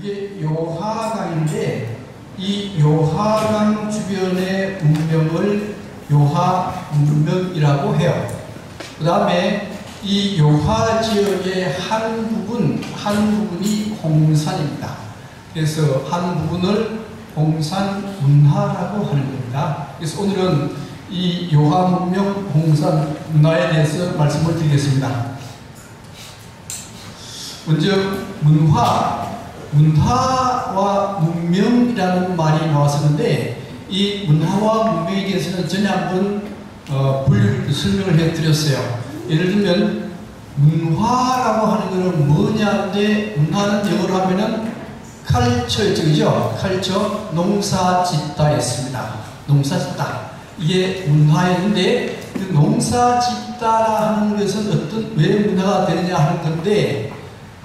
이게 요하강인데 이 요하강 주변의 문명을 요하문명이라고 해요. 그 다음에 이 요하 지역의 한 부분이 홍산입니다. 그래서 한 부분을 홍산문화라고 하는 겁니다. 그래서 오늘은 이 요하문명 홍산 문화에 대해서 말씀을 드리겠습니다. 먼저 문화와 문명이라는 말이 나왔었는데 이 문화와 문명에 대해서는 전에 한번 분류를 설명을 해드렸어요. 예를 들면 문화라고 하는 것은 뭐냐인데 문화는 영어로 하면은 컬처였죠, 그죠? 컬처, 농사짓다였습니다. 농사짓다. 이게 문화였는데 그 농사짓다라 하는 것은 왜 문화가 되느냐 하는 건데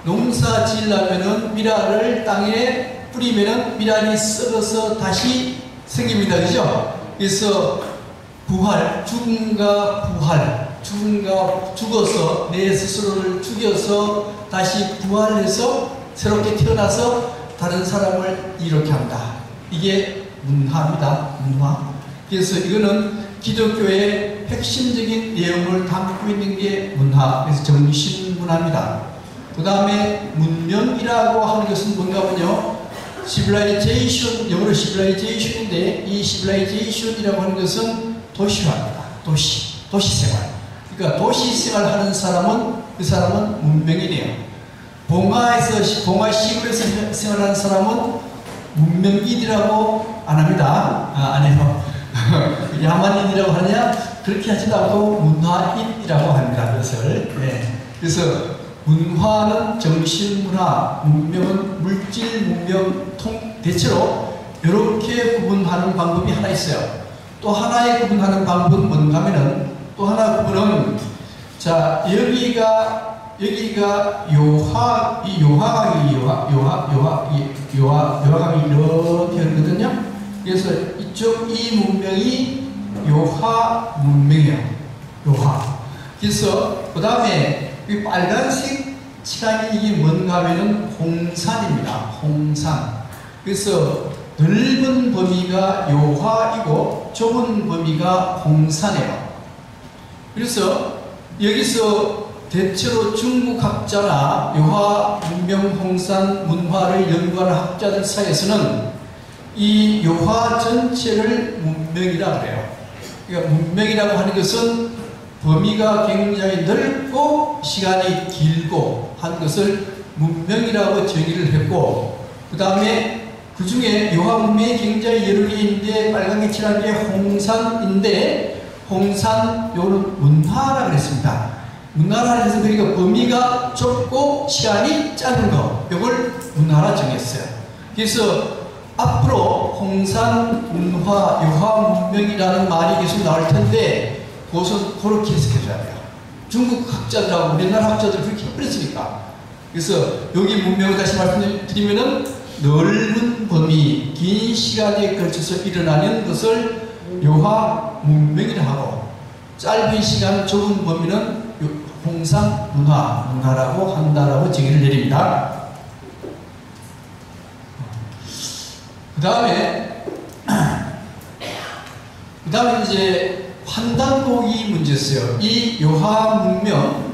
농사 지으려면은 미랄을 땅에 뿌리면은 미랄이 썩어서 다시 생깁니다. 그죠? 그래서 부활, 죽음과 부활, 죽어서 내 스스로를 죽여서 다시 부활해서 새롭게 태어나서 다른 사람을 이렇게 한다. 이게 문화입니다. 문화. 그래서 이거는 기독교의 핵심적인 내용을 담고 있는 게 문화. 그래서 정신문화입니다. 그 다음에 문명이라고 하는 것은 뭔가면요, civilization, 영어로 civilization인데 이 civilization이라고 하는 것은 도시화입니다. 도시생활. 그러니까 도시생활 하는 사람은 그 사람은 문명이네요. 봉화 시골에서 생활하는 사람은 문명인이라고 안 합니다. 안 해요. 야만인이라고 하느냐? 그렇게 하지도 않고 문화인이라고 합니다. 그것을. 네. 그래서 문화는 정신문화, 문명은 물질, 문명, 대체로 이렇게 구분하는 방법이 하나 있어요. 또 하나의 구분하는 방법은 뭔가 하면은 또 하나 구분은 자 여기가 요하강이 이렇게 하거든요. 그래서 이쪽 이 문명이 요하 문명이에요. 요하. 그래서 그 다음에 이 빨간색 칠하게 이게 뭔가 하면은 홍산입니다. 홍산. 그래서 넓은 범위가 요하이고 좁은 범위가 홍산이에요. 그래서 여기서 대체로 중국 학자나 요하 문명 홍산 문화를 연구하는 학자들 사이에서는 이 요하 전체를 문명이라고 해요. 그러니까 문명이라고 하는 것은 범위가 굉장히 넓고 시간이 길고 한 것을 문명이라고 정의를 했고, 그 다음에 그 중에 요하 문명이 굉장히 여러 개 있는데 빨갛게 칠한 게 홍산인데 홍산 요는 문화라고 했습니다. 문화라고 해서 그러니까 범위가 좁고 시간이 짧은 거 요걸 문화라 정했어요. 그래서 앞으로 홍산 문화, 요하 문명이라는 말이 계속 나올 텐데 그것은 그렇게 해석해줘야 돼요. 중국 학자들하고 우리나라 학자들 그렇게 해버렸으니까. 그래서 여기 문명을 다시 말씀드리면은 넓은 범위, 긴 시간에 걸쳐서 일어나는 것을 요하 문명이라 하고 짧은 시간, 좁은 범위는 홍산 문화라고 한다라고 정의를 내립니다. 그 다음에 이제 환단고기 문제였어요. 이 요하문명은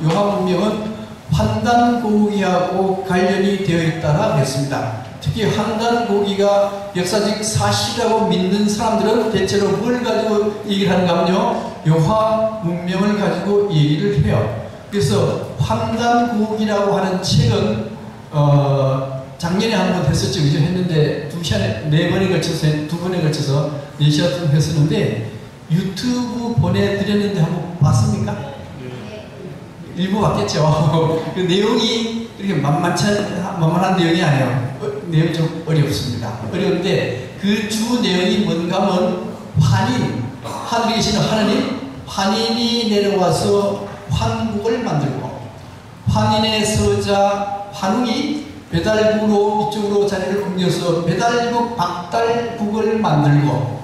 환단고기하고 관련이 되어 있다라 했습니다. 특히 환단고기가 역사적 사실이라고 믿는 사람들은 대체로 뭘 가지고 얘기를 하는가 하면요, 요하문명을 가지고 얘기를 해요. 그래서 환단고기라고 하는 책은 작년에 한번 했었죠. 그죠? 했는데 두 번에 걸쳐서 4시간 동안 했었는데 유튜브 보내드렸는데 한번 봤습니까? 네. 일부 봤겠죠. 그 내용이 그렇게 만만한 내용이 아니에요. 내용이 좀 어렵습니다. 어려운데 그 주 내용이 뭔가 하면 하늘에 계시는 하나님, 환인이 내려와서 환국을 만들고 환인의 서자 환웅이 배달국으로 이쪽으로 자리를 옮겨서 배달국 박달국을 만들고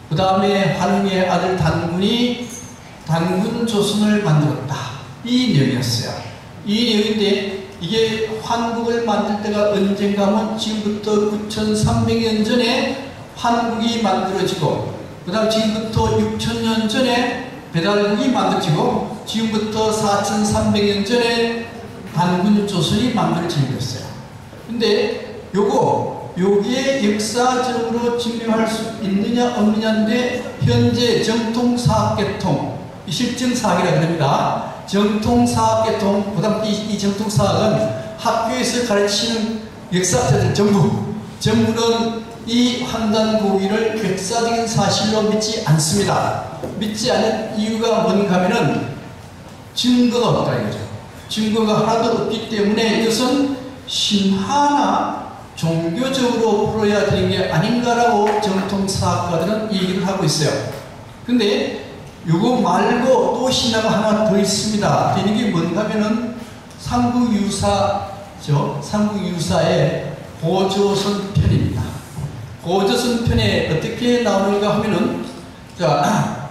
그 다음에 환웅의 아들 단군이 단군 조선을 만들었다. 이 내용이었어요. 이 내용인데 이게 한국을 만들 때가 언젠가 하면 지금부터 9300년 전에 한국이 만들어지고, 그 다음 지금부터 6000년 전에 배달국이 만들어지고, 지금부터 4300년 전에 단군조선이 만들어지게 됐어요. 근데 여기에 역사적으로 증명할 수 있느냐 없느냐인데, 현재 정통사학계통, 실증사학이라고 합니다. 정통사학계통, 그 다음 이 정통사학은 학교에서 가르치는 역사자들 전부는 이 환단고기를 역사적인 사실로 믿지 않습니다. 믿지 않는 이유가 뭔가 하면은 증거가 없다 이거죠. 증거가 하나도 없기 때문에 이것은 신화나 종교적으로 풀어야 되는 게 아닌가라고 정통사학가들은 얘기를 하고 있어요. 근데 이거 말고 또 신화가 하나 더 있습니다. 이게 뭔가 하면은 삼국유사죠. 삼국유사의 고조선 편입니다. 고조선 편에 어떻게 나오는가 하면은, 자,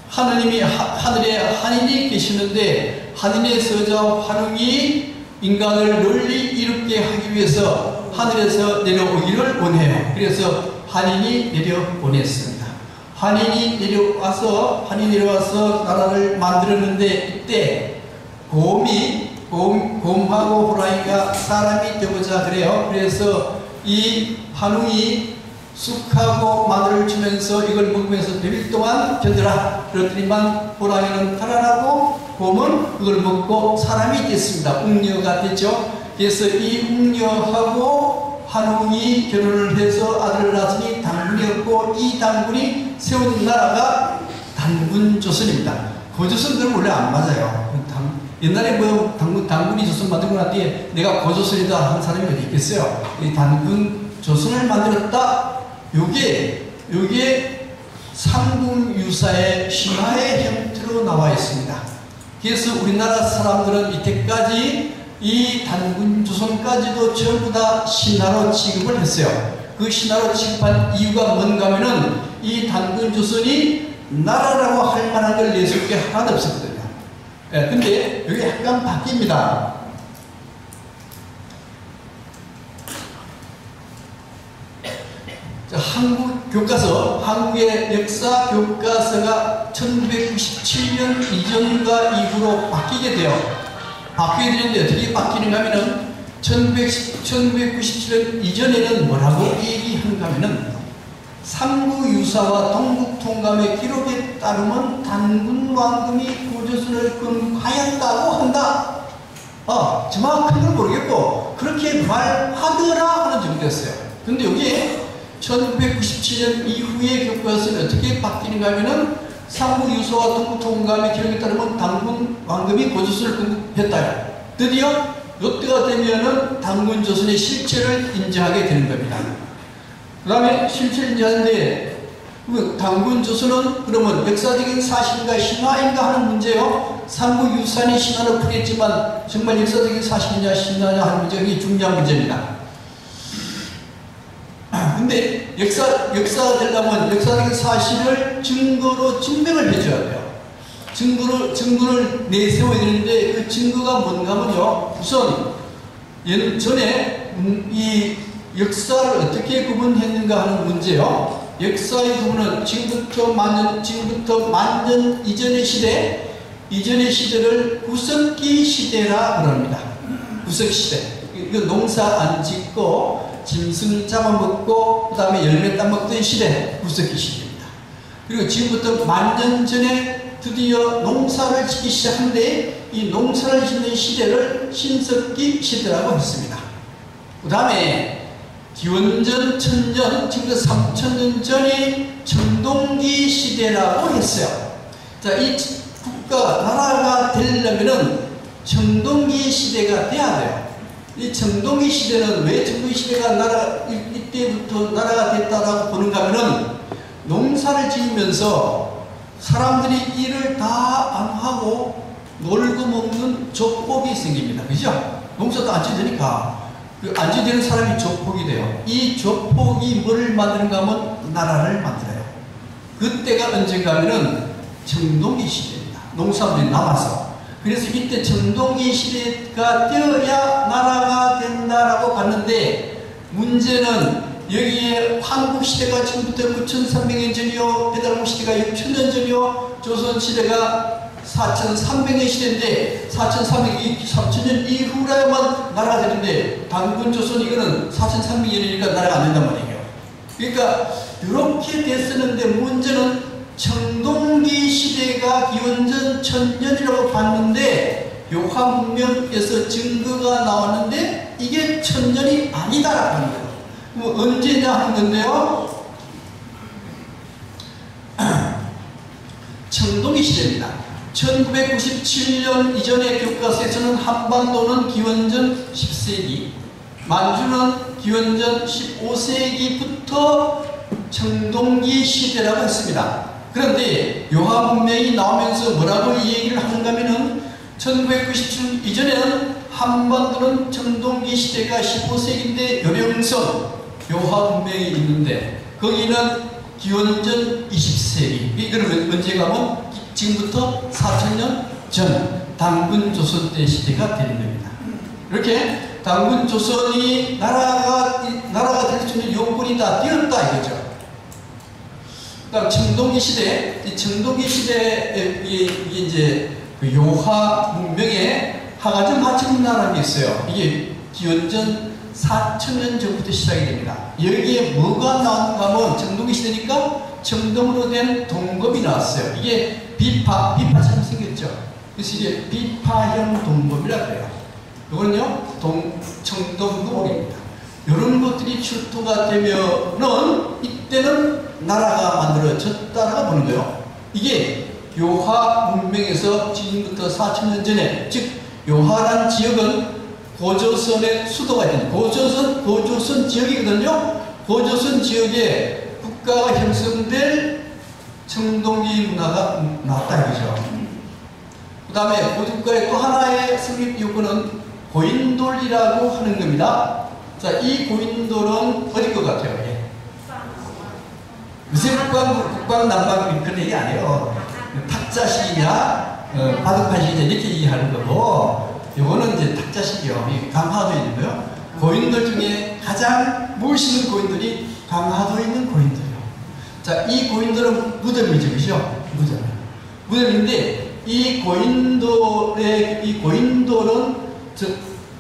하느님이 하늘에 한인이 계시는데, 한인의 서자 환웅이 인간을 널리 이롭게 하기 위해서 하늘에서 내려오기를 원해요. 그래서 한인이 내려보냈습니다. 한인이 내려와서 나라를 만들었는데, 이때 곰하고 호랑이가 사람이 되고자 그래요. 그래서 이 환웅이 쑥하고 마늘을 주면서 이걸 먹으면서 100일 동안 견뎌라. 그렇더니만 호랑이는 탈환하고 곰은 그걸 먹고 사람이 됐습니다. 웅녀가 됐죠. 그래서 이 웅녀하고 환웅이 결혼을 해서 아들을 낳았으니 단군이었고, 이 단군이 세운 나라가 단군조선입니다. 고조선들은 원래 안 맞아요. 옛날에 뭐 단군이 조선 만들고 난 뒤에 내가 고조선이다 하는 사람이 어디 있겠어요. 이 단군조선을 만들었다. 요게 삼국유사의 신화의 형태로 나와 있습니다. 그래서 우리나라 사람들은 이때까지 이 단군조선까지도 전부 다 신화로 취급을 했어요. 그 신화로 취급한 이유가 뭔가 하면은 이 단군조선이 나라라고 할 만한 걸 내세울 게 하나도 없었거든요. 예, 근데 여기 약간 바뀝니다. 한국 교과서, 한국의 역사 교과서가 1997년 이전과 이후로 바뀌게 돼요. 바뀌게 되는데 어떻게 바뀌는가 하면은 1997년 이전에는 뭐라고 얘기하는가 하면은 삼국유사와 동국통감의 기록에 따르면 단군왕금이 고조선을 건국하였다고 한다. 정확한 건 모르겠고 그렇게 말하더라 하는 정도였어요. 근데 여기에 1997년 이후의 교과서는 어떻게 바뀌는가 하면은 삼국유사와 동국통감의 기록에 따르면 단군왕금이 고조선을 건국했다. 드디어 이때가 되면은 단군조선의 실체를 인정하게 되는 겁니다. 그 다음에 실체를 인정하는데, 단군조선은 그러면 역사적인 사실인가 신화인가 하는 문제요. 삼국유사는 신화로 풀이했지만 정말 역사적인 사실이냐 신화냐 하는 문제가 굉장히 중요한 문제입니다. 근데 역사가 되려면 역사적인 사실을 증거로 증명을 해줘야 돼요. 증거를 내세워야 되는데 그 증거가 뭔가 하면요. 우선 전에 이 역사를 어떻게 구분했는가 하는 문제요. 역사의 구분은 지금부터 만년 이전의 시대를 구석기 시대라 그럽니다. 구석시대. 이거 농사 안 짓고 짐승 잡아먹고 그 다음에 열매 따먹던 시대, 구석기 시대입니다. 그리고 지금부터 만년 전에 드디어 농사를 짓기 시작하는데 이 농사를 짓는 시대를 신석기 시대라고 했습니다. 그 다음에 기원전 1000년, 지금부터 3000년 전이 청동기 시대라고 했어요. 자, 이 나라가 되려면은 청동기 시대가 돼야 돼요. 이 청동기 시대는 왜 청동기 시대가 이때부터 나라가 됐다라고 보는가 하면은 농사를 지으면서 사람들이 일을 다 안 하고 놀고 먹는 조폭이 생깁니다. 그죠? 농사도 안 지으니까 그 안 지되는 사람이 조폭이 돼요. 이 조폭이 뭐를 만드는가 하면 나라를 만들어요. 그때가 언젠가 하면은 청동기 시대입니다. 농사들이 남아서. 그래서 이때 청동기 시대가 되어야 나라가 된다라고 봤는데, 문제는 여기에 한국 시대가 지금부터 9,300년 전이요, 배달국 시대가 6,000년 전이요, 조선 시대가 4,300년 시대인데 3,000년 이후라야만 나라가 되는데, 당군 조선 이거는 4,300년이니까 나라가 안 된단 말이에요. 그러니까 이렇게 됐었는데, 문제는 청동기 시대가 기원전 1000년이라고 봤는데, 요한문명에서 증거가 나왔는데 이게 1000년이 아니다라고 하는 거예요. 그럼 언제냐 하는 건데요, 청동기 시대입니다. 1997년 이전의 교과서에서는 한반도는 기원전 10세기, 만주는 기원전 15세기부터 청동기 시대라고 했습니다. 그런데 요한문명이 나오면서 뭐라고 이 얘기를 하는가 하면은, 1997년 이전에는 한반도는 청동기 시대가 15세기인데 요령성 요한문명이 있는데 거기는 기원전 20세기. 이거는 언제 가면 지금부터 4,000년 전 당군 조선 때 시대가 되는 겁니다. 이렇게 당군 조선이 나라가 될 수 있는 요건이 다 되었다 이거죠. 그다음 청동기 시대, 이 청동기 시대에 이게 이제 그 요하 문명에 하가점 하천나라는 게 있어요. 이게 기원전 4,000년 전부터 시작이 됩니다. 여기에 뭐가 나왔는가 하면, 청동기 시대니까 청동으로 된 동검이 나왔어요. 이게 비파처럼 생겼죠. 그래서 이게 비파형 동검이라고 해요. 이거는요, 청동거울입니다. 이런 것들이 출토가 되면은 이때는 나라가 만들어졌다라고 보는 거예요. 이게 요하 문명에서 지금부터 4,000년 전에, 즉 요하란 지역은 고조선의 수도가 있는 고조선 지역이거든요. 고조선 지역에 국가가 형성될 청동기 문화가 나왔다 이거죠. 그 다음에 고국가의 또 하나의 성립 요건은 고인돌이라고 하는 겁니다. 자, 이 고인돌은 어디 것 같아요? 예. 요새 국방 난방 그런 얘기 안 해요. 탁자식이냐, 바둑판식이냐 이렇게 얘기하는 거고, 요거는 이제 탁자식이요. 강화도에 있는 거요. 고인돌 중에 가장 멋있는 고인돌이 강화도에 있는 고인돌이요. 자, 이 고인돌은 무덤이죠, 그죠? 무덤인데 이 고인돌은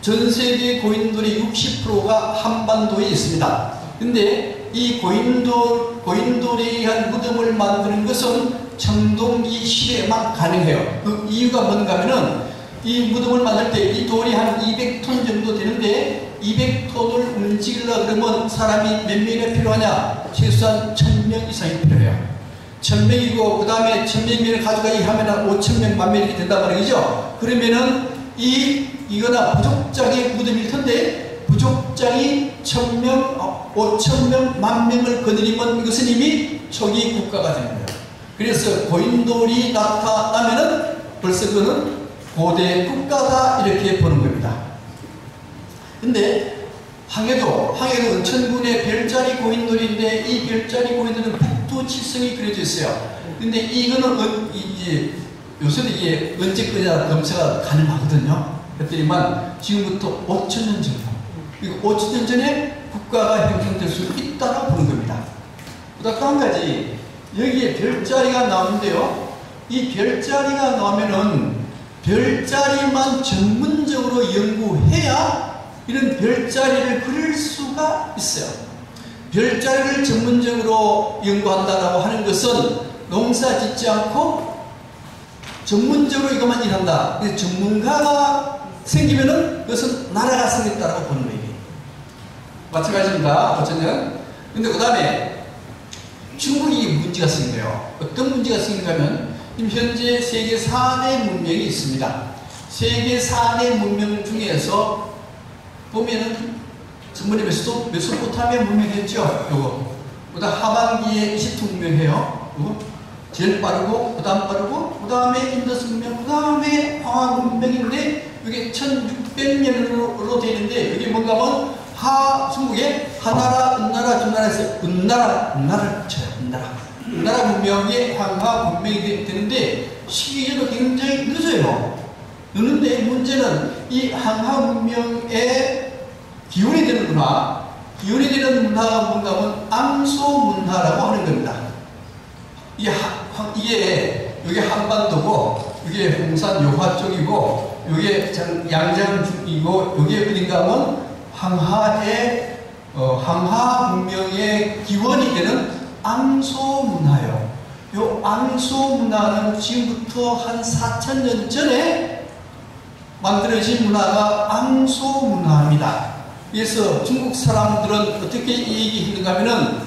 전 세계 고인돌의 60%가 한반도에 있습니다. 근데 이 고인돌에 의한 무덤을 만드는 것은 청동기 시대에만 가능해요. 그 이유가 뭔가 하면은, 이 무덤을 만들 때 이 돌이 한 200톤 정도 되는데, 200톤을 움직이려고 그러면 사람이 몇 명이 필요하냐? 최소한 1000명 이상이 필요해요. 1000명이고, 그 다음에 1000명을 가져가기 하면 5000명, 10,000명 이렇게 된단 말이죠. 그러면은 이거나 부족장의 무덤일 텐데, 부족장이 1000명, 5000명, 10,000명을 거느리면 이것은 이미 초기 국가가 되는 거예요. 그래서 고인돌이 나타나면은 벌써 그거는 고대 국가다 이렇게 보는 겁니다. 근데 항해도 은천군의 별자리 고인돌인데, 이 별자리 고인돌은 북두칠성이 그려져 있어요. 근데 이거는 이제 요새는 이게 언제 거냐 검사가 가능하거든요. 그랬더니만 지금부터 5,000년 전, 그리고 5,000년 전에 국가가 형성될 수 있다고 보는 겁니다. 또 한 가지, 여기에 별자리가 나오는데요. 이 별자리가 나오면은 별자리만 전문적으로 연구해야 이런 별자리를 그릴 수가 있어요. 별자리를 전문적으로 연구한다라고 하는 것은 농사 짓지 않고 전문적으로 이것만 일한다. 전문가가 생기면은 그것은 나라가 생겼다라고 보는 거예요. 마찬가지입니다. 어쨌든. 근데 그 다음에 중국이 문제가 생긴 거예요. 어떤 문제가 생긴가 하면, 지금 현재 세계 4대 문명이 있습니다. 세계 4대 문명 중에서 보면은 전번에 메소포타미아 문명했죠. 요거. 그다음 하반기에 이집트 문명해요. 요거. 제일 빠르고, 그 다음 빠르고, 그 다음에 인더스 문명, 그 다음에 황하 문명인데, 이게 1600년으로 되어 있는데, 이게 뭔가 하면 중국에 하나라, 은나라, 두나라에서 은나라를 붙여요. 은나라 문명이 황하 문명이 되는데, 시기적으로 굉장히 늦어요. 그런데 문제는 이 항하 문명의 기원이 되는 문화가 뭔가 하면 앙소 문화라고 하는 겁니다. 이게 여기 한반도고, 이게 홍산 요하 쪽이고, 이게 양장 쪽이고, 이게 어딘가 하면 항하 문명의 기원이 되는 앙소 문화예요. 요 앙소 문화는 지금부터 한 4,000년 전에 만들어진 문화가 앙소 문화입니다. 그래서 중국 사람들은 어떻게 얘기했는가 하면은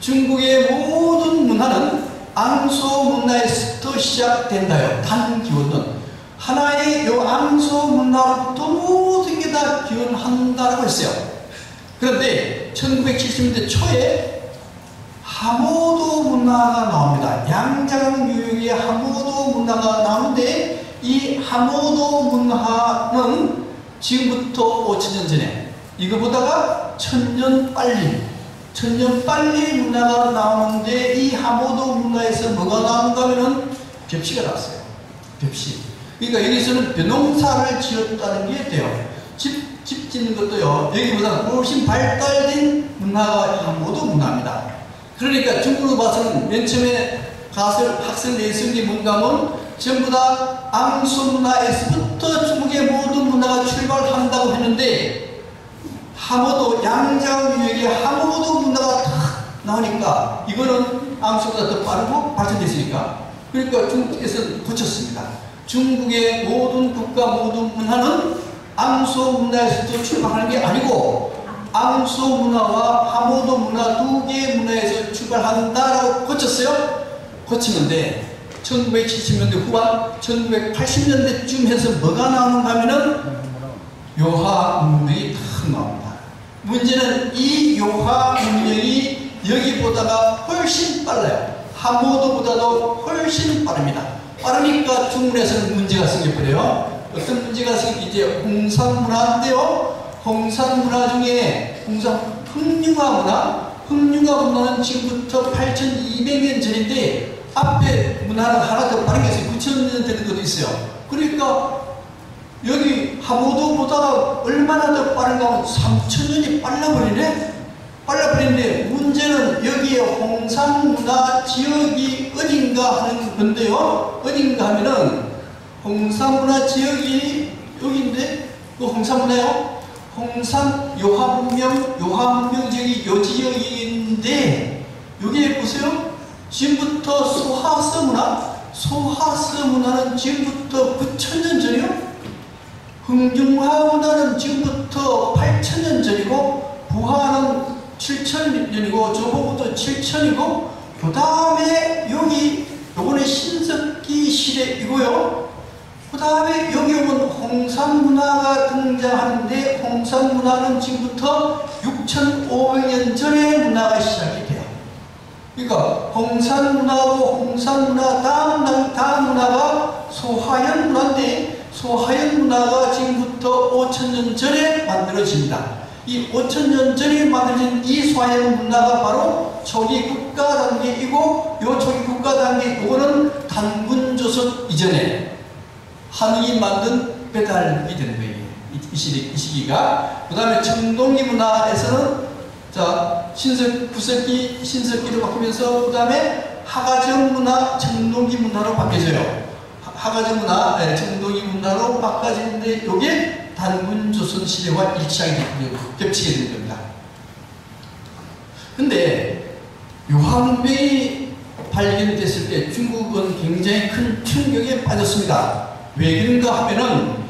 중국의 모든 문화는 앙소 문화에서부터 시작된다요. 단 기원은 하나의 요 앙소 문화로부터 모든 게 다 기원한다라고 했어요. 그런데 1970년대 초에 하모도 문화가 나옵니다. 양자강 유역의 하모도 문화가 나오는데, 이 하모도 문화는 지금부터 5,000년 전에, 이거보다가 1,000년 빨리 문화가 나오는데, 이 하모도 문화에서 뭐가 나오는가 하면은 벽시가 나왔어요. 벽시. 그러니까 여기서는 벼농사를 지었다는 게 돼요. 집 짓는 것도요, 여기보다 훨씬 발달된 문화가 하모도 문화입니다. 그러니까 중국으로 봐서는 맨 처음에 가서 학생 내성이 뭔가 하면 전부 다 앙소 문화에서부터 중국의 모든 문화가 출발한다고 했는데, 하모도 양자강 유역의 하모도 문화가 딱 나오니까 이거는 앙소보다 더 빠르고 발전됐으니까, 그러니까 중국에서는 고쳤습니다. 중국의 모든 국가 모든 문화는 앙소 문화에서부터 출발하는 게 아니고 앙소 문화와 하모도 문화 두 개의 문화에서 출발한다라고 고쳤어요. 고치는데 1970년대 후반 1980년대쯤 해서 뭐가 나오는가 하면은 요하 문명이 탁 나옵니다. 문제는 이 요하 문명이 여기보다가 훨씬 빨라요. 하모도보다도 훨씬 빠릅니다. 빠르니까 중국에서는 문제가 생겨버려요. 어떤 문제가 이제 홍산 문화인데요. 홍산 문화 중에 흥융화 문화는 지금부터 8,200년 전인데, 앞에 문화는 하나 더 빠른 게 있어요. 9,000년 되는 것도 있어요. 그러니까 여기 하모도보다 얼마나 더 빠른가 하면 3,000년이 빨라버리는데 문제는 여기에 홍산 문화 지역이 어딘가 하는 건데요. 어딘가 하면은 홍산 문화 지역이 여기인데, 그 홍산 문화요? 홍산 요하문명 지역이 요 지역인데, 여기에 보세요. 지금부터 소하서 문화는 지금부터 9,000년 전이요. 흥중화 문화는 지금부터 8,000년 전이고, 부하는 7,000년이고, 저거부터 7,000이고, 그 다음에 요번에 신석기 시대이고요. 그 다음에 여기 오면 홍산 문화가 등장하는데, 홍산 문화는 지금부터 6,500년 전에 문화가 시작이 돼요. 그러니까 홍산 문화 다음 문화가 소하연 문화인데, 소하연 문화가 지금부터 5,000년 전에 만들어집니다. 이 5,000년 전에 만들어진 이 소하연 문화가 바로 초기 국가 단계이고, 요 초기 국가 단계, 이거는 단군조선 이전에 한국이 만든 배달이 되는 거예요. 이 시기가. 그 다음에 청동기 문화에서는 신석기로 바뀌면서, 그 다음에 하가정 문화, 청동기 문화로 바뀌어져요. 하가정 문화, 청동기 문화로 바꿔지는데, 이게 단군조선 시대와 겹치게 된 겁니다. 근데 요하문명이 발견됐을 때 중국은 굉장히 큰 충격에 빠졌습니다. 왜 그런가 하면은,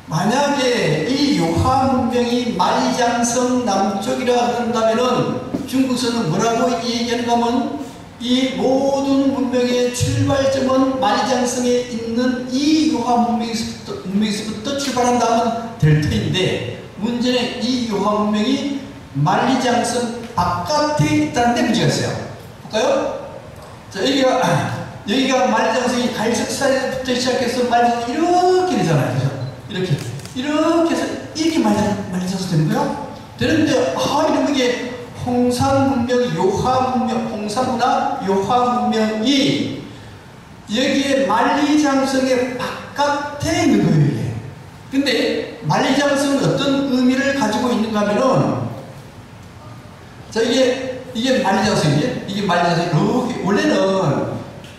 만약에 이 요하문명이 만리장성 남쪽이라 그런다면은 중국에서는 뭐라고 얘기하는가 하면, 이 모든 문명의 출발점은 만리장성에 있는 이 요하문명에서부터 출발한다면 될 터인데, 문제는 이 요하문명이 만리장성 바깥에 있다는 데 문제가 있어요. 볼까요? 자, 여기가 만리장성이 갈석산에부터 시작해서 만리장성이 이렇게 되잖아요. 그죠? 이렇게 해서 이렇게 만리장성 되는 거예요? 되는데, 이런 게 홍산 문명, 홍산 문화, 요하 문명이 여기에 만리장성의 바깥에 있는 거예요. 이게 자, 이게 만리장성이에요. 이게 만리장성. 이렇게, 원래는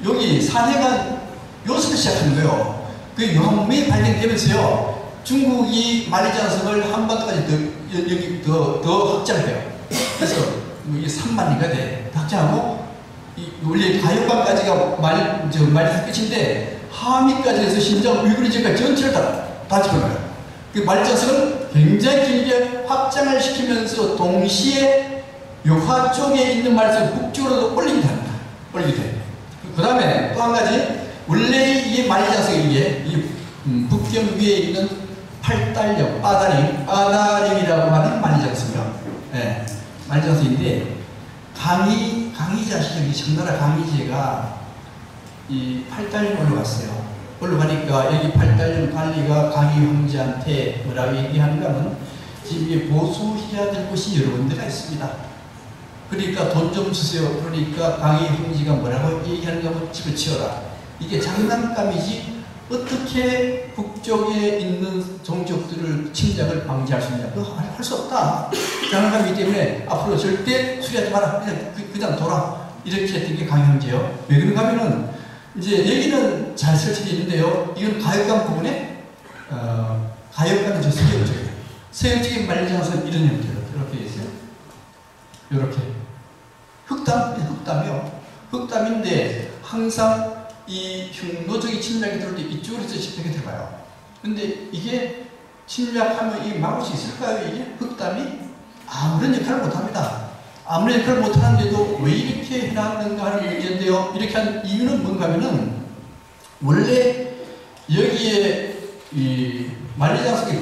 여기 산해가 여기서 시작하는 거예요. 그 유황문명이 발견되면서요, 중국이 만리장성을 한반도까지 더 확장을 해요. 그래서 이게 3만 리가 돼. 확장하고, 원래 가요강까지가 만리장성 끝인데, 하미까지 해서 심지어 위구르 지역까지 전체를 다 집어넣어요. 그 만리장성을 굉장히 길게 확장을 시키면서 동시에 요하 쪽에 있는 말씀 북쪽으로도 올리기도 합니다. 올리기도 해요. 그 다음에 또 한 가지, 원래 이게 만리장성이 이 북경 위에 있는 팔달령, 빠다림이라고 하는 만리장성이요. 네, 만리장성인데, 강희자 시절이 청나라 강희제가 이 팔달령 올라갔어요. 올라가니까 여기 팔달령 관리가 강희 황제한테 뭐라고 얘기하는가 하면, 집에 보수해야 될 곳이 여러 군데가 있습니다. 그러니까 돈 좀 주세요. 그러니까 강희 황제가 뭐라고 얘기하는가 하면, 집을 치워라. 이게 장난감이지 어떻게 북쪽에 있는 종족들을 침략을 방지할 수 있냐? 그거 할 수 없다. 장난감이기 때문에 앞으로 절대 수리하지 마라. 그냥 둬라. 이렇게 했던 게 강희 황제예요. 왜 그런가 하면은, 이제 여기는 잘 설치되어 있는데요. 이건 가역강 부분에, 가역강이 저 서역 쪽이에요. 서역 쪽에 만리장성 이런 형태로 이렇게 있어요. 이렇게. 흑담이요. 흑담인데, 항상 이 흉노적인 침략이 들어올 때 이쪽으로 해서 침략이 들어가요. 근데 이게 침략하면 이 막을 수 있을까요? 이게 흑담이? 아무런 역할을 못합니다. 아무런 역할을 못하는데도 왜 이렇게 해놨는가 하는 얘기인데요. 이렇게 한 이유는 뭔가 하면은, 원래 여기에 이 만리장성의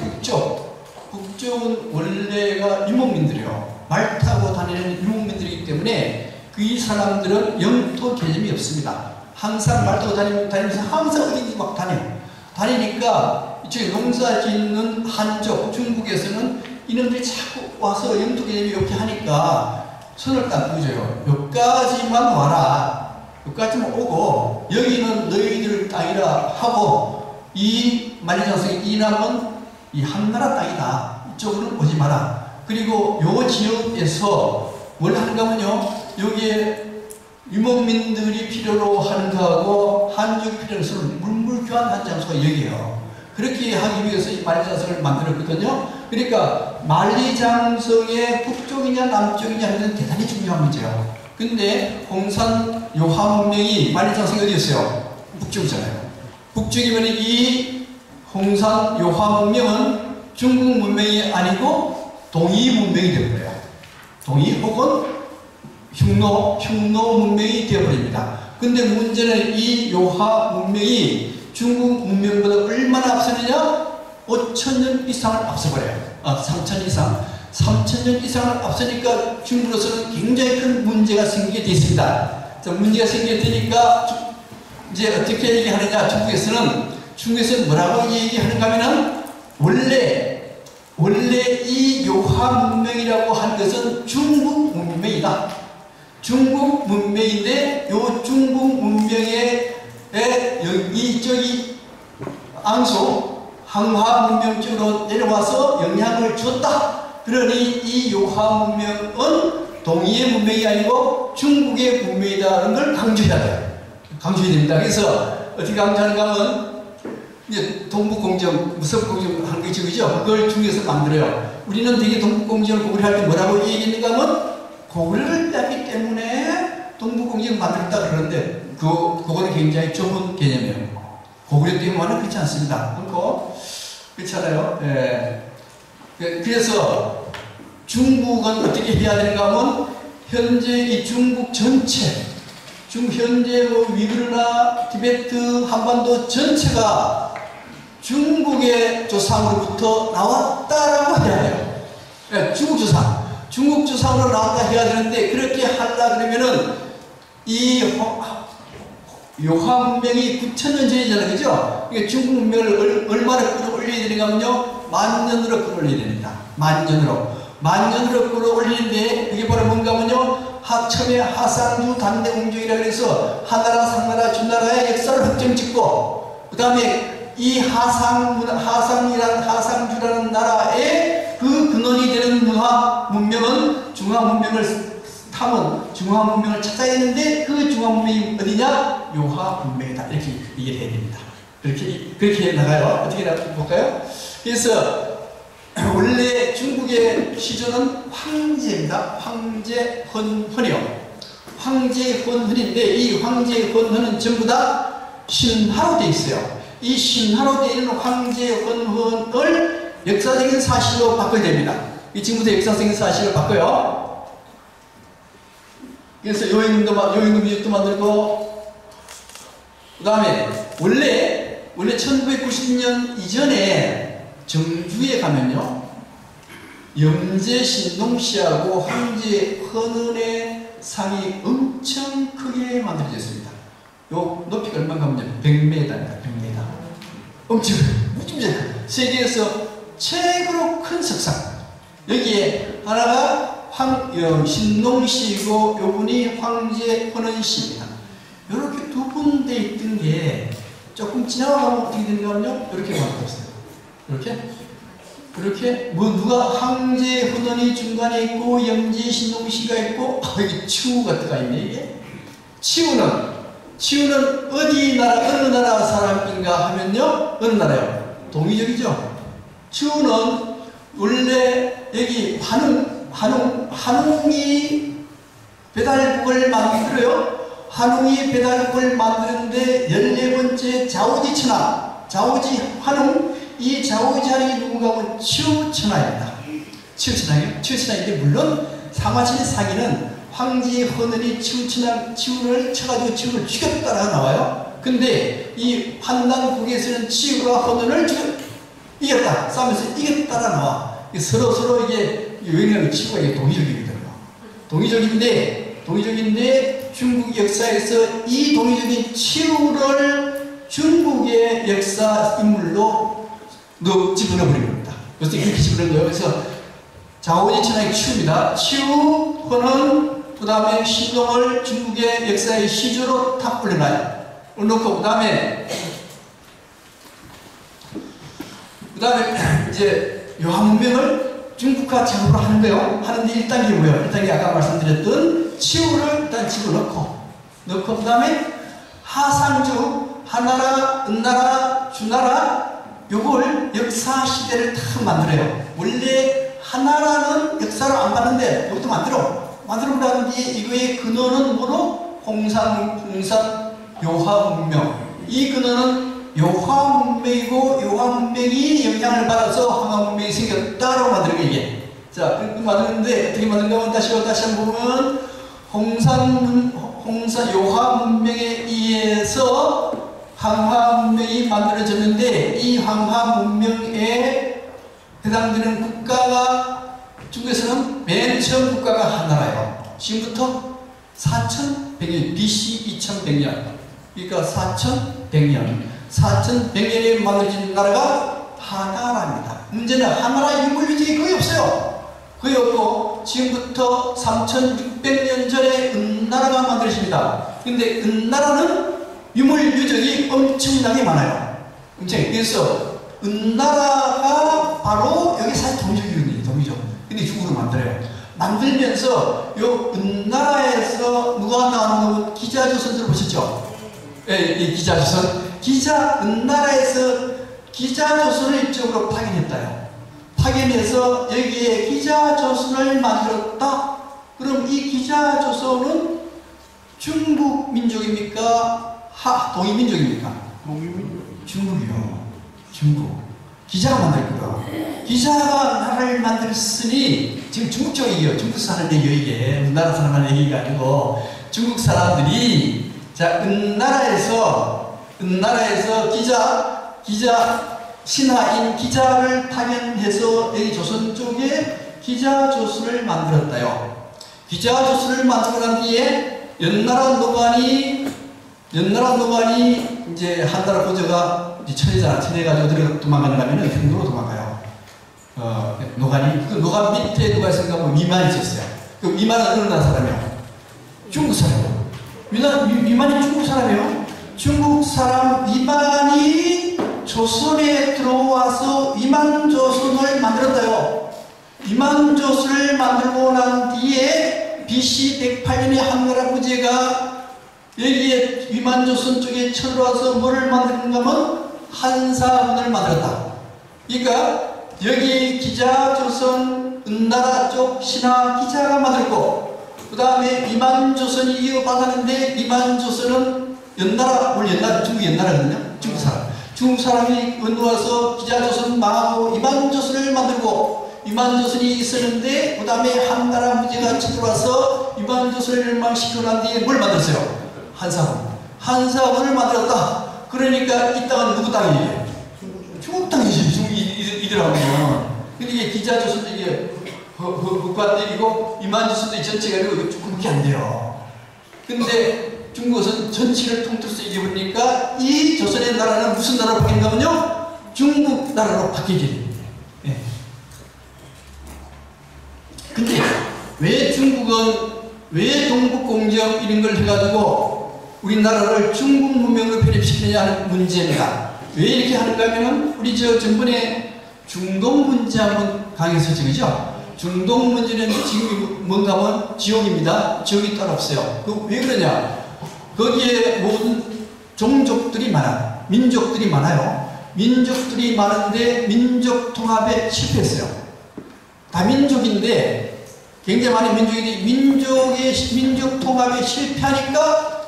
북쪽은 원래가 유목민들이에요. 말 타고 다니는 유목민들이기 때문에 그 사람들은 영토 개념이 없습니다. 항상 말 타고 다니면서 항상 어딘지 막 다니니까 이쪽에 농사 짓는 한쪽 중국에서는 이놈들이 자꾸 와서 영토 개념이 이렇게 하니까 손을 딱 끄줘요. 여기까지만 와라. 여기까지만 오고, 여기는 너희들 땅이라 하고, 이 만리장성의 이남은 이 한나라 땅이다. 이쪽으로는 오지 마라. 그리고 요 지역에서 뭘 하는가 하면요, 여기에 유목민들이 필요로 하는 거하고 한족이 필요로 서로 물물교환한 장소가 여기에요. 그렇게 하기 위해서 이 만리장성을 만들었거든요. 그러니까 만리장성의 북쪽이냐 남쪽이냐 하는 대단히 중요한 문제예요. 근데 홍산 요하 문명이 만리장성이 어디였어요? 북쪽이잖아요. 북쪽이면 이 홍산 요하 문명은 중국 문명이 아니고 동이 문명이 되어버려요. 동이 혹은 흉노 문명이 되어버립니다. 근데 문제는 이 요하 문명이 중국 문명보다 얼마나 앞서느냐? 5,000년 이상을 앞서버려요. 3,000년 이상. 3,000년 이상을 앞서니까 중국으로서는 굉장히 큰 문제가 생기게 되어 있습니다. 자, 문제가 생기게 되니까 이제 어떻게 얘기하느냐? 중국에서는 뭐라고 얘기하는가 하면은, 원래 이 요하 문명이라고 하는 것은 중국 문명이다. 중국 문명인데, 요 중국 문명의 이쪽이 앙소, 항화 문명 쪽으로 내려와서 영향을 줬다. 그러니 이 요하 문명은 동이의 문명이 아니고 중국의 문명이다라는 걸 강조해야 돼요. 강조해야 됩니다. 그래서 어떻게 강조하는가 하면, 이제 동북공정, 무섭공정 하는 게 저기죠. 그걸 중국에서 만들어요. 우리는 되게 동북공정을 고구려할 때 뭐라고 얘기했는가 하면, 고구려를 빼기 때문에 동북공정을 만들었다 그러는데, 그거는 굉장히 좁은 개념이에요. 고구려 때문에는 그렇지 않습니다. 그렇잖아요. 예. 그래서 중국은 어떻게 해야 되는가 하면, 현재 이 중국 전체, 현재 위구르나 티베트, 한반도 전체가 중국의 조상으로부터 나왔다라고 해야 돼요. 예, 중국 조상으로 나왔다 해야 되는데, 그렇게 하려 그러면은 이 요하 문명이 9,000년 전이잖아요. 그죠? 그러니까 중국 문명을 얼마나 끌어올려야 되는가 하면요, 10,000년으로 끌어올려야 됩니다. 10,000년으로 끌어올리는데, 그게 바로 뭔가 하면요, 처음에 하상주 단대공정이라 그래서 하나라, 상나라, 주나라의 역사를 확정짓고, 그 다음에 이 하상주라는 나라의 그 근원이 되는 문화, 문명은 중화문명을 탐은 중화문명을 찾아야 되는데 그 중화문명이 어디냐? 요하문명이다. 이렇게 얘기를 해야 됩니다. 그렇게 나가요. 어떻게 볼까요? 그래서 원래 중국의 시조는 황제입니다. 황제헌헌이요. 황제헌헌인데 이 황제헌헌은 전부 다 신하로 되어 있어요. 이 신하로 되어 있는 황제헌헌을 역사적인 사실로 바꿔야 됩니다. 이 지금부터 역사적인 사실로 바꿔요. 그래서 요임도 미역도 만들고, 그 다음에 원래 1990년 이전에 정주에 가면요, 염제신동씨하고 황제헌헌의 상이 엄청 크게 만들어졌습니다. 요 높이가 얼마나 가면요, 100m입니다. 100m. 엄청 세계에서 최고로 큰 석상. 여기에 하나가 신동씨이고 요분이 황제헌헌씨입니다. 이렇게 두 분 돼 있던 게 조금 지나가면 어떻게 되는가 하면요, 이렇게 바뀌었어요. 이렇게 누가 황제헌헌이 중간에 있고 염제신동씨가 있고, 여기 치우가 들어가 있네. 이게 치우는 어느 나라 사람인가 하면요, 어느 나라요? 동이족이죠. 치우는 원래 여기 한웅이 배달국을 만들어요. 한웅이 배달국을 만드는데 14번째 자오지천하, 한웅, 이 자오지천하이 누군가 하면 치우천하입니다. 치우천하인데 물론 사마천의 상인은 황제헌헌이 치우를 쳐가지고 치우를 죽였다라고 나와요. 근데 이 환난국에서는 치우가 헌헌을 이겼다, 싸우면서 이겼다라 나와. 서로 이게 여행하는 치우가 이게 동이족인데 중국 역사에서 이 동이족인 치우를 중국의 역사 인물로 집어넣어버린 겁니다. 그래서 이렇게 집어넣은 거예요. 그래서 자오지천하의 치우입니다. 치우, 헌헌, 그 다음에 신동을 중국의 역사의 시조로 탁 올려놔요. 올려놓고 그 다음에 이제 요하문명을 중국화 작업을 하는 거예요. 하는데 1단계 뭐예요? 1단계 아까 말씀드렸던 치우를 일단 집어넣고 그 다음에 하상주, 하나라, 은나라, 주나라, 요걸 역사 시대를 탁 만들어요. 원래 하나라는 역사를 안 봤는데 이것도 만들어 난 뒤에 이거의 근원은 뭐로? 홍산, 요하문명. 이 근원은 요하문명이고 요하문명이 영향을 받아서 황하문명이 생겼다라고 만드는 거 이게. 자, 그렇게 만드는데 어떻게 만드는가 하면 다시 한번 보면 요하문명에 의해서 황하문명이 만들어졌는데 이 황하문명에 해당되는 국가가 중국에서는 맨 처음 국가가 하나라요. 지금부터 4100년, BC 2100년. 그러니까 4100년에 만들어진 나라가 하나라입니다. 문제는 하나라 유물유적이 거의 없어요. 거의 없고 지금부터 3600년 전에 은나라가 만들어집니다. 근데 은나라는 유물유적이 엄청나게 많아요. 그래서 은나라가 바로 여기 사실 동이족이거든요. 동이족. 근데 중국으로 만들어요. 만들면서 요 은나라에서 누가 나오는 거 기자조선 들어보셨죠? 예, 이 기자조선. 은나라에서 기자조선을 이쪽으로 파견했다요. 파견해서 여기에 기자조선을 만들었다? 그럼 이 기자조선은 중국 민족입니까? 동이민족입니까? 중국이요. 중국. 기자가 만들고요. 기자가 나라를 만들었으니 지금 중국 쪽 얘기예요. 중국 사람 얘기예요. 이게 우리나라 사람만 얘기가 아니고 중국 사람들이 자 은나라에서 신하인 기자를 파견해서 여기 조선 쪽에 기자조선을 만들었다요. 기자조선을 만들고 난 뒤에 연나라 노관이 이제 한나라 고조가 이제 천해가지고 어디로 도망가려면 흥도로 도망가요. 노관이, 그 노관 밑에 누가 있었는가 하면 위만이 있었어요. 그 위만은 어느 나라 사람이에요? 중국 사람이에요. 위만이 중국 사람이에요. 중국 사람 위만이 조선에 들어와서 위만조선을 만들었다요. 이만조선을 만들고 난 뒤에 BC 108년에 한나라 부제가 여기에 이만조선 쪽에 쳐들어와서 뭐를 만드는가 하면 한사문을 만들었다. 그러니까 여기 기자조선 은나라 쪽 신하 기자가 만들고, 그 다음에 이만조선이 이어받았는데 이만조선은 연나라, 원래 옛날 중국 연나라거든요. 중국 사람. 중국 사람이 건너와서 기자조선 망하고 이만조선을 만들고, 이만조선이 있었는데 그 다음에 한나라 무제가 쳐들어와서 이만조선을 멸망시키고 난 뒤에 뭘 만들었어요? 한사문. 한사문을 만들었다. 그러니까 이 땅은 누구 땅이에요? 중국 땅이지. 중국 이들하고는. 근데 이게 기자조선도 이게 국가들이고 이만조선도 전체가 이거 조금밖에 안 돼요. 근데 중국은 전체를 통틀어서 이겨버리니까 이 조선의 나라는 무슨 나라로 바뀐다면요? 중국 나라로 바뀌게 됩니다. 예. 근데 왜 중국은 왜 동북공정 이런 걸 해가지고 우리나라를 중국 문명으로 편입시키느냐 하는 문제입니다. 왜 이렇게 하는가 하면은 우리 전번에 중동 문제 한번 강의했었죠, 그죠? 중동 문제는 지금 뭔가 하면 지옥입니다. 지옥이 따로 없어요. 왜 그러냐? 거기에 모든 종족들이 많아요. 민족들이 많아요. 민족들이 많은데 민족 통합에 실패했어요. 다민족인데 굉장히 많은 민족인데 민족 통합에 실패하니까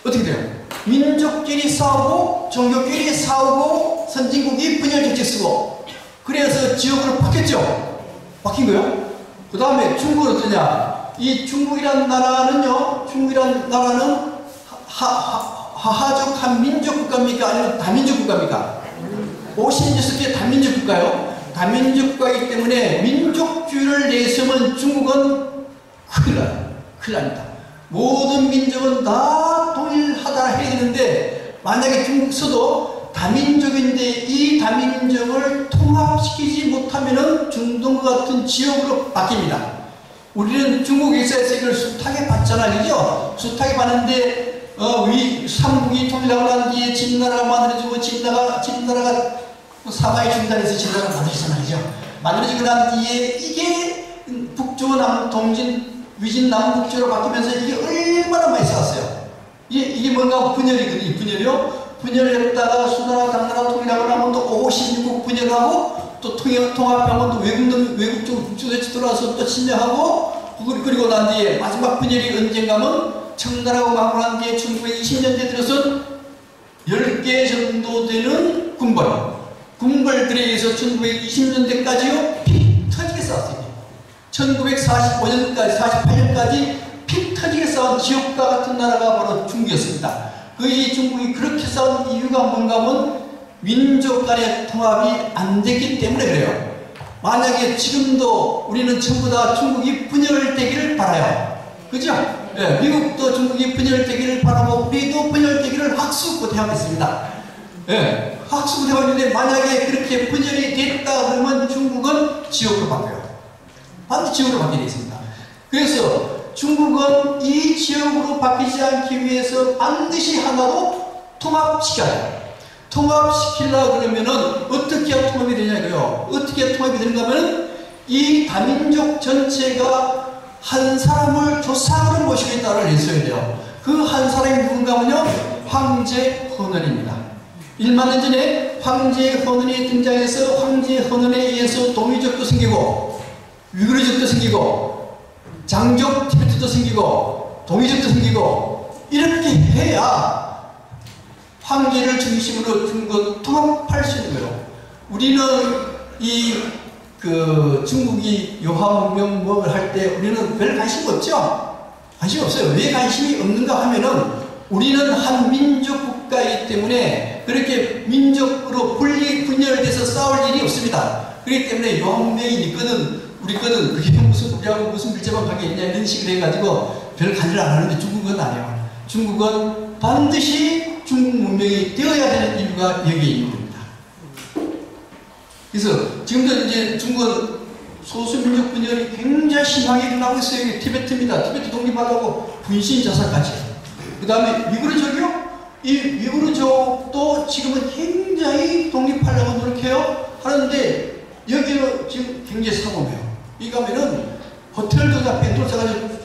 어떻게 돼요? 민족끼리 싸우고 종교끼리 싸우고 선진국이 분열정책 쓰고, 그래서 지역으로 바뀌었죠. 바뀐 거예요. 그 다음에 중국은 어떠냐? 이 중국이란 나라는요, 중국이란 나라는 하하족 한민족 국가입니까? 아니면 다민족 국가입니까? 56개 다민족 국가요. 다민족 국가이기 때문에 민족주의를 내세우면 중국은 큰일 나요. 큰일 납니다. 모든 민족은 다 통일하다 해야 되는데, 만약에 중국서도 다민족인데 이 다민족을 통합시키지 못하면 중동과 같은 지역으로 바뀝니다. 우리는 중국에서 이걸 숱하게 봤잖아요, 그죠? 숱하게 봤는데 삼국이 통일하고 난 뒤에 진나라가 만들어지고, 진나라가 사마의 중단에서 진나라가 만들어지잖아요, 그죠? 만들어지고 난 뒤에 이게 북조 동진 위진 남북조로 바뀌면서 이게 얼마나 많이 싸웠어요. 이게 뭔가 분열이거든요. 분열이요. 분열했다가 수나라 당나라 통일하고 나면 또 56국 분열하고, 또 통합하면 또 외국 쪽 북조에 들어와서 또 침략하고, 그리고 난 뒤에 마지막 분열이 언젠가면 청나라하고 막고 난 뒤에 1920년대 들어서 10개 정도 되는 군벌들에 의해서 1920년대까지요 피 터지게 싸웠어요. 1945년까지 48년까지 피 터지게 싸운 지옥과 같은 나라가 바로 중국이었습니다. 이 중국이 그렇게 싸운 이유가 뭔가 하면 민족 간의 통합이 안 됐기 때문에 그래요. 만약에 지금도 우리는 전부 다 중국이 분열되기를 바라요. 그죠? 네, 미국도 중국이 분열되기를 바라고 우리도 분열되기를 학수고대하고 있습니다. 네, 학수고대하고 있는데 만약에 그렇게 분열이 됐다 그러면 중국은 지옥으로 바뀌어요. 반드시 지역으로 바뀌게 되어 있습니다. 그래서 중국은 이 지역으로 바뀌지 않기 위해서 반드시 하나로 통합시켜야 돼요. 통합시키려고 그러면은 어떻게 해야 통합이 되냐고요. 어떻게 해야 통합이 되는가 하면 이 다민족 전체가 한 사람을 조상으로 모시고 있다를 내세워야 돼요. 그 한 사람이 누군가 하면요, 황제 헌원입니다. 1만 년 전에 황제 헌원이 등장해서 황제 헌원에 의해서 동이족도 생기고 위구르족도 생기고 장족 티베트도 생기고 동이족도 생기고, 이렇게 해야 황제를 중심으로 중국 통합할 수 있는 거예요. 우리는 중국이 요하문명 뭐를 할 때 우리는 별 관심 없죠? 관심 없어요. 왜 관심이 없는가 하면은 우리는 한 민족 국가이기 때문에 그렇게 민족으로 분열돼서 싸울 일이 없습니다. 그렇기 때문에 요하문명이 우리 거는 그게 우리하고 무슨 밀접한 관계 있냐 이런 식으로 해가지고 별 관여를 안 하는데 중국은 아니에요. 중국은 반드시 중국 문명이 되어야 되는 이유가 여기에 있는 겁니다. 그래서 지금도 이제 중국은 소수민족 분열이 굉장히 심하게 일어나고 있어요. 티베트입니다. 티베트 독립하려고 분신 자살까지. 그 다음에 위구르족이요? 이 위구르족도 지금은 굉장히 독립하려고 노력해요. 하는데 여기는 지금 굉장히 사고해요. 이 가면은 호텔도 다 뺑돌져가지고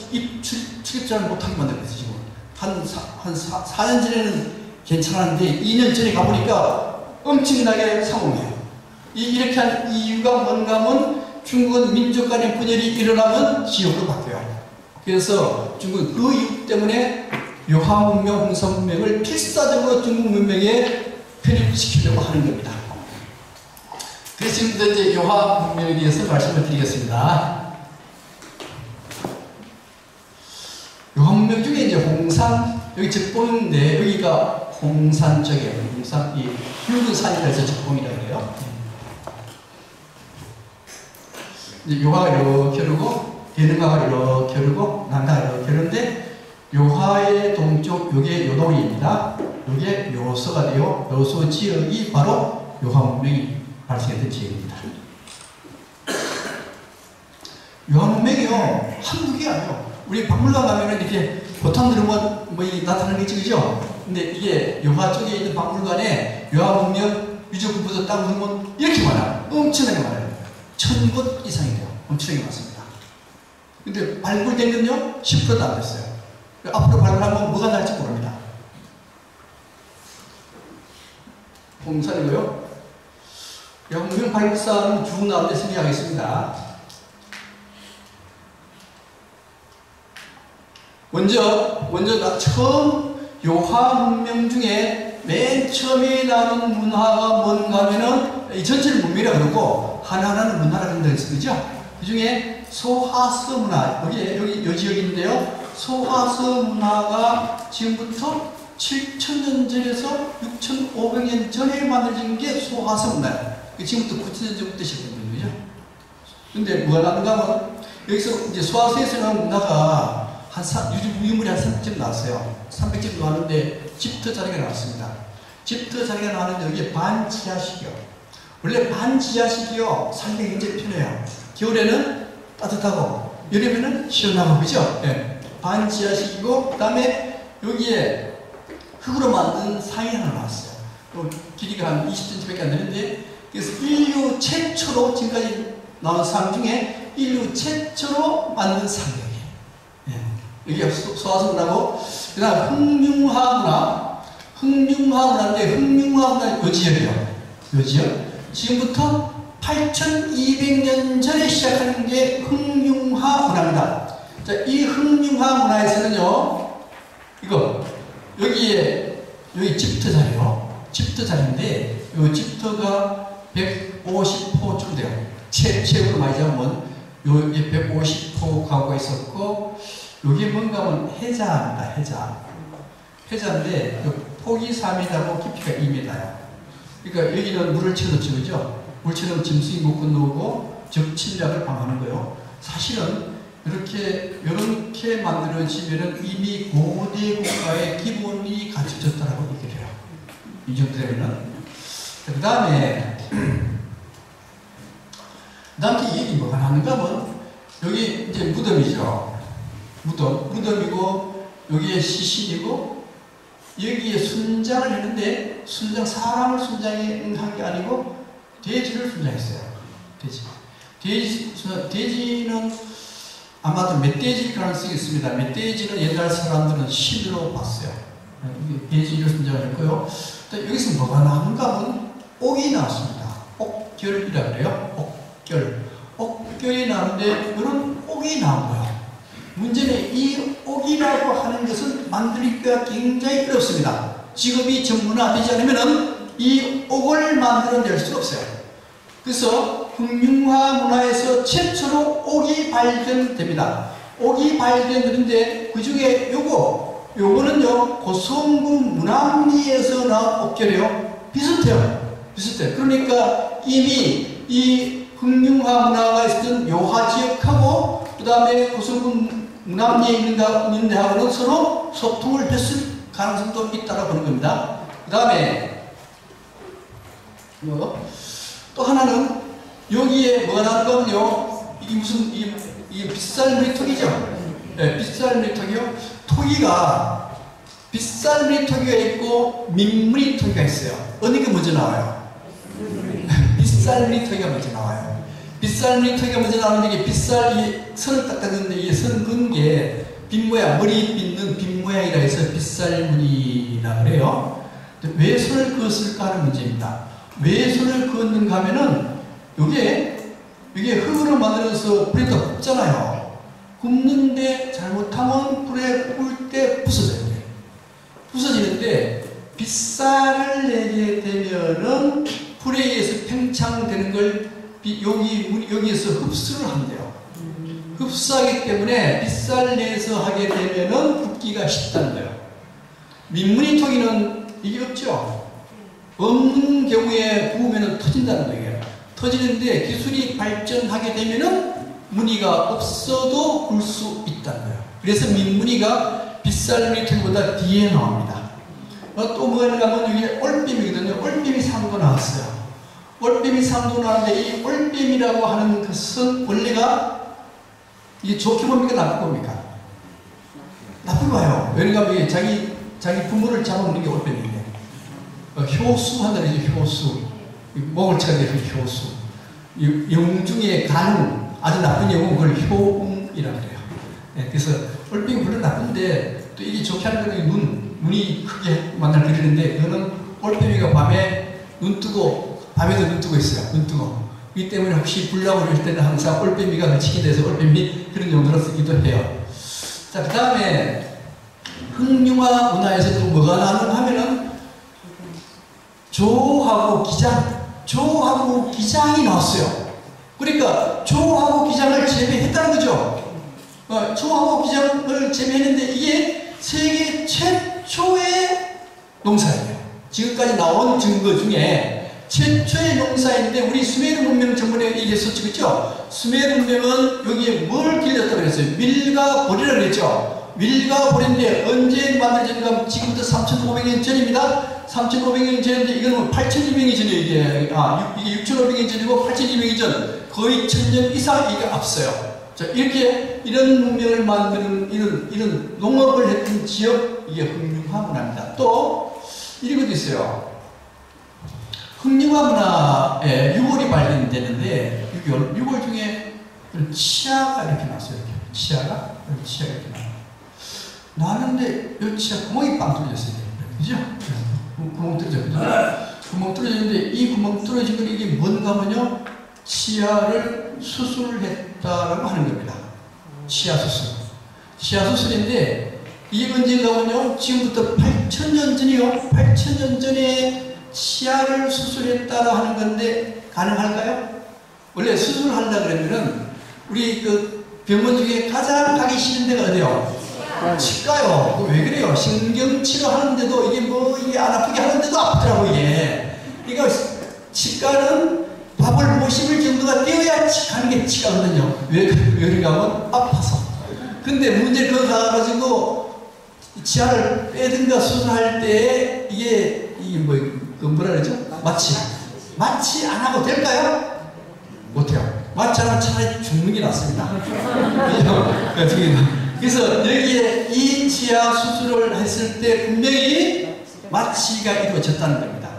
출입자를 못하게 만들었어요. 지금 한 4년 전에는 괜찮았는데 2년 전에 가보니까 엄청나게 상황이에요. 이렇게 한 이유가 뭔가 하면 중국은 민족 간의 분열이 일어나면 지역으로 바뀌어요. 그래서 중국은 그 이유 때문에 요하 문명, 홍사 문명을 필사적으로 중국 문명에 편입시키려고 하는 겁니다. 그래서 지금부터 이제 요하 문명에 대해서 말씀을 드리겠습니다. 요하 문명 중에 이제 홍산, 여기 적봉인데 여기가 홍산 쪽이에요. 홍산, 이 붉은 산이라 해서 적봉이라고 해요. 이제 요하가 이렇게 흐르고, 대능가가 이렇게 흐르고, 난가가 이렇게 흐르는데, 요하의 동쪽, 요게 요동입니다. 요게 요서가 되요. 요서 지역이 바로 요하 문명이 발생했던 지역입니다. 요하 문명이요, 한국이 아니에요. 우리 박물관 가면은 이렇게 보탕 들으면 뭐 나타나는 게 있죠, 그죠? 근데 이게 요하 쪽에 있는 박물관에 요하 문명 유적구부터 딱 보면 이렇게 많아요. 엄청나게 많아요. 1000곳 이상이 돼요. 엄청나게 많습니다. 근데 발굴된 건요, 10%도 안 됐어요. 앞으로 발굴하면 뭐가 날지 모릅니다. 홍산이고요. 요하 문명 발굴사는 쭉 나오는데 소개하겠습니다. 먼저 처음 요하 문명 중에 맨 처음에 나오는 문화가 뭔가 하면은 이 전체를 문명이라고 그러고 하나하나는 문화라고 한다고 했어요. 그죠? 그 중에 소하서 문화, 여기 요 지역인데요. 소하서 문화가 지금부터 7,000년 전에서 6,500년 전에 만들어진 게 소하서 문화예요. 지금부터 9,000년 전부터 시작된 거죠. 근데 뭐가 나는가 하면 여기서 이제 소하서에서는 문화가 유물이 한 300점 나왔어요. 300점 나왔는데 집터 자리가 나왔습니다. 집터 자리가 나왔는데 여기에 반지하식이요. 원래 반지하식이요. 살기 굉장히 편해요. 겨울에는 따뜻하고 여름에는 시원하고 그죠? 네. 반지하식이고 그 다음에 여기에 흙으로 만든 상이 하나 나왔어요. 길이가 한 20cm밖에 안 되는데 그래서 인류 최초로 지금까지 나온 상 중에 인류 최초로 만든 상이에요. 여기가 소하서 문화고, 그 다음 흑융화 문화. 흑융화 문화인데, 흑융화 문화는 요 지역이에요. 요 지역. 지금부터 8200년 전에 시작하는 게 흑융화 문화입니다. 자, 이 흑융화 문화에서는요, 여기 집터 자리요. 집터 자리인데, 요 집터가 150호쯤 돼요. 최고로 많이 잡으면, 여기 150호 가구가 있었고, 여기 뭔가 하면 해자입니다. 해자인데 폭이 4m고 깊이가 2m예요. 그러니까 여기는 물을 채워넣죠, 그죠? 물 채워넣으면 짐승이 못 건너오고 적침략을 방하는 거예요. 사실은 이렇게 만들어지면은 이미 고대 국가의 기본이 갖춰졌다라고 얘기를 해요. 이 정도 되면은. 그 다음에 이 얘기 뭐가 나는가 하면 여기 이제 무덤이죠. 무덤이고 여기에 시신이고 여기에 순장을 했는데 사람을 순장한 게 아니고 돼지를 순장했어요. 돼지는 아마도 멧돼지일 가능성이 있습니다. 멧돼지는 옛날 사람들은 신으로 봤어요. 돼지를 순장했고요. 여기서 뭐가 나오는가 하면 옥이 나왔습니다. 옥결이라고 그래요. 옥결이 나오는데 이런 옥이 나온 거예요. 문제는 이 옥이라고 하는 것은 만들기가 굉장히 어렵습니다. 직업이 전문화되지 않으면 이 옥을 만들어낼 수가 없어요. 그래서 흑융화 문화에서 최초로 옥이 발견됩니다. 옥이 발견되는데 그 중에 요거는요 고성군 문암리에서 나온 옥결이에요. 비슷해요. 그러니까 이미 이 흑융화 문화가 있었던 요하 지역하고 그 다음에 고성군 문암리에 있는 데하고는 서로 소통을 했을 가능성도 있다고 보는 겁니다. 그 다음에 또 하나는 여기에 뭐가 나오는가면요, 이게 무슨 이게 빗살무늬 턱이죠. 네, 빗살무늬 턱이요. 토기가 빗살무늬 턱이가 있고 민무늬 턱이가 있어요. 어느 게 먼저 나와요? 빗살무늬 턱이가 먼저 나와요. 빗살무늬 턱이 먼저 나오는데 이게 빗살이 선을 딱 땄는데 이게 선 긋는 게 빗 모양, 머리 빗는 빗 모양이라 해서 빗살무늬라 그래요. 왜 손을 그었을까 하는 문제입니다. 왜 손을 그었는가 하면은 이게 흙으로 만들어서 불에다 굽잖아요. 굽는데 잘못하면 불에 구울 때 부서져요. 부서지는데 빗살을 내게 되면은 불에 의해서 팽창되는 걸 여기에서 흡수를 한대요. 흡수하기 때문에 빗살 내에서 하게 되면은 굽기가 쉽다는 거예요. 민무늬 토기는 이게 없죠. 없는 경우에 구우면은 터진다는 거예요. 터지는데 기술이 발전하게 되면은 무늬가 없어도 굴 수 있다는 거예요. 그래서 민무늬가 빗살무늬 토기보다 뒤에 나옵니다. 또 뭐가 있는가 하면 이게 올빔이거든요. 올빔이 상도 나왔어요. 올빔이 상도 나왔는데 이 올빔이라고 하는 것은 원래가 이게 좋게 봅니까? 나쁘게 봅니까? 나쁘게 봐요. 왜냐하면 이게 자기 부모를 잡아먹는 게 올빼미인데 효수 한다는 얘기죠. 효수. 목을 쳐야 돼요. 효수. 영 중에 가능, 아주 나쁜 영웅은 그걸 효웅이라고 그래요. 네, 그래서 올빼미 물론 나쁜데 또 이게 좋게 하는 거는 눈이 크게 만날 그리는데 그거는 올빼미가 밤에 눈 뜨고 밤에도 눈 뜨고 있어요. 눈 뜨고. 이 때문에 혹시 불나고 그럴 때는 항상 올빼미가 걸치게 돼서 올빼미 그런 용도로 쓰기도 해요. 자, 그 다음에 흑융화 문화에서 또 뭐가 나오는가 하면은 조하고 기장, 조하고 기장이 나왔어요. 그러니까 조하고 기장을 재배했다는 거죠. 조하고 기장을 재배했는데 이게 세계 최초의 농사예요. 지금까지 나온 증거 중에 최초의 농사인데 우리 수메르 문명 전문에 얘기했었죠. 그렇죠? 수메르 문명은 여기에 뭘 길렀다고 그랬어요? 밀과 보리라고 그랬죠. 밀과 보리인데 언제 만들어졌는가 하면 지금부터 3,500년 전입니다. 3,500년 전인데 이거는 8,200년 전이에요. 이게 6,500년 전이고 8,200년 전 거의 1,000년 이상 이게 앞서요. 자, 이렇게 이런 문명을 만드는 이런 농업을 했던 지역 이게 흑융화 문화입니다. 또 이런 것도 있어요. 흑융화 문화에 6월이 발견되는데 6월 중에 치아가 이렇게 났어요. 이렇게. 치아가 이렇게 나는데 이 치아 구멍이 빵 뚫렸어요. 그죠? 구멍 뚫어졌거든요. 구멍 뚫어졌는데 이 구멍 뚫어진 건 이게 뭔가 하면요. 치아를 수술했다라고 하는 겁니다. 치아 수술. 치아 수술인데 이게 언제인가 하면요. 지금부터 8,000년 전이요. 8,000년 전에 치아를 수술했다고 하는 건데 가능할까요? 원래 수술한다 그러면은 우리 그 병원 중에 가장 가기 싫은 데가 어디요? 치과요. 왜 그래요? 신경치료 하는데도 이게 안 아프게 하는데도 아프더라고 이게. 그러니까 치과는 밥을 못 씹을 정도가 되어야 가는 게 치과거든요. 왜 그런가 하면 아파서. 근데 문제 그거 가가지고 치아를 빼든가 수술할 때 이게 뭐라 그러죠? 마취 안 하고 될까요? 못해요. 마취 안 하면 차라리 죽는 게 낫습니다. 그래서 여기에 이 치아 수술을 했을 때 분명히 마취가 이루어졌다는 겁니다.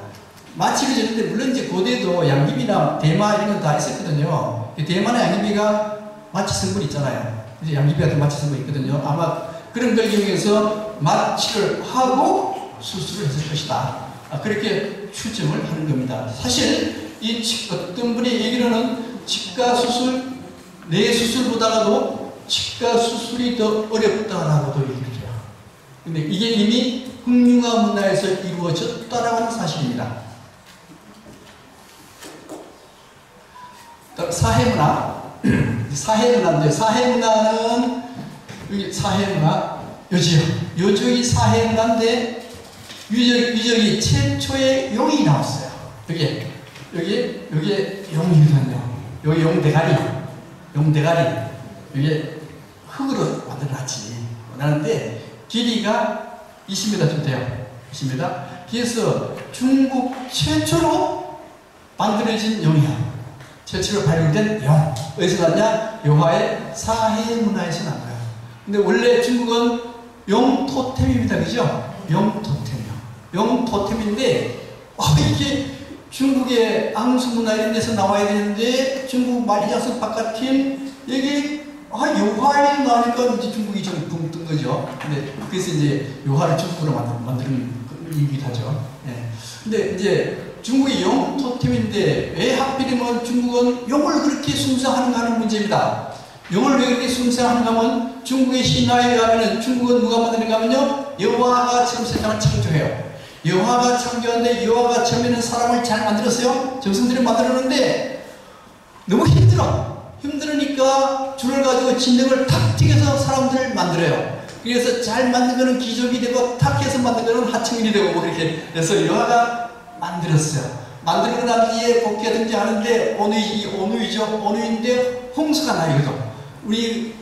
마취가 이루어졌는데 물론 이제 고대도 양귀비나 대마 이런 건 다 있었거든요. 대마나 양귀비가 마취 성분이 있잖아요. 이제 양귀비 같은 마취 성분이 있거든요. 아마 그런 걸 이용해서 마취를 하고 수술을 했을 것이다. 그렇게 추정을 하는 겁니다. 사실 어떤 분이 얘기로는 치과 수술, 뇌 수술보다도 치과 수술이 더 어렵다라고도 얘기를 해요. 근데 이게 이미 흑융화 문화에서 이루어졌다라고 하는 사실입니다. 사회문화. 사회문화인데, 사회문화는, 여기 사회문화, 요지역이 사회문화인데, 유적이 최초의 용이 나왔어요. 여기에 용이거든요. 여기 용대가리. 이게 흙으로 만들어놨지. 나는데 길이가 20m 좀 돼요. 20m. 그래서 중국 최초로 만들어진 용이야. 최초로 발견된 용. 어디서 났냐? 용화의 사해 문화에서 난 거야. 근데 원래 중국은 용 토템입니다. 그죠? 용 토템이요. 용 토템인데 이게 중국의 앙수문화 이런 데서 나와야 되는데 중국 만리장성 바깥인 여기 요화에 나오니까 이제 중국이 좀 붕 뜬 거죠. 근데 그래서 이제 요화를 중국으로 만드는 이기도 하죠. 예. 근데 이제 중국이 용 토템인데 왜 하필이면 중국은 용을 그렇게 숭상하는가 하는 문제입니다. 용을 왜 그렇게 숭상하는가 하면 중국의 신화에 가면은 중국은 누가 만드는가 하면요, 여호와가 처음 세상을 창조해요. 여호와가 창조하는데 여호와가 처음에는 사람을 잘 만들었어요. 짐승들을 만들었는데 너무 힘들으니까 줄을 가지고 진흙을 탁 튀겨서 사람들을 만들어요. 그래서 잘 만든 거는 귀족이 되고 탁 해서 만든 거는 하층민이 되고 뭐 그렇게 해서 여호와가 만들었어요. 만들고 난 뒤에 복귀가 등장하는데 온누이죠. 온누이인데 홍수가 나요. 이거죠. 우리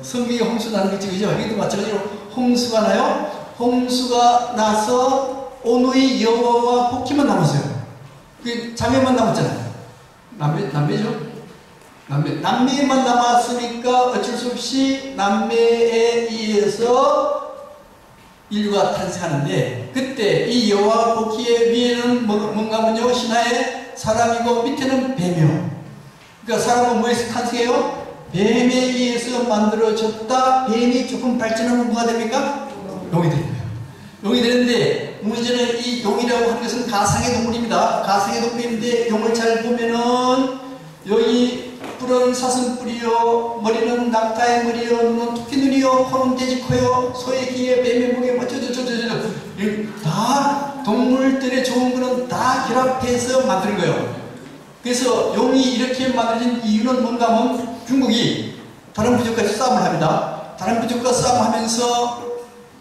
성경에 홍수 나는 거죠. 여기도 마찬가지로 홍수가 나요. 홍수가 나서 온누이 여호와와 복귀만 남았어요. 그 자매만 남았잖아요. 남매죠. 남매만 남았으니까 어쩔 수 없이 남매에 의해서 인류가 탄생하는데, 그때 이 여호와 복귀의 위에는 뭔가 하면요, 신하의 사람이고 밑에는 뱀이요. 그러니까 사람은 뭐에서 탄생해요? 뱀에 의해서 만들어졌다. 뱀이 조금 발전하면 뭐가 됩니까? 용이 되는 거예요. 용이 되는데 문제는 이 용이라고 하는 것은 가상의 동물입니다. 가상의 동물인데 용을 잘 보면은 여기 뿔은 사슴뿔이요, 머리는 낙타의 머리요, 눈은 토끼 눈이요, 코는 돼지 코요, 소의 귀에 뱀의 목에 다 동물들의 좋은 거는 다 결합해서 만든 거예요. 그래서 용이 이렇게 만들어진 이유는 뭔가 하면 중국이 다른 부족과 싸움을 합니다. 다른 부족과 싸움하면서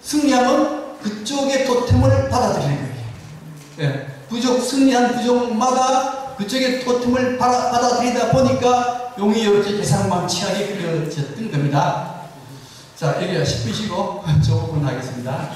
승리하면 그쪽의 토템을 받아들이는 거예요. 예, 승리한 부족마다 그쪽의 토템을 받아들이다 보니까 용이 이렇게 예상망치하게 그려졌던 겁니다. 자, 여기가 10분 쉬고 저 부분 하겠습니다.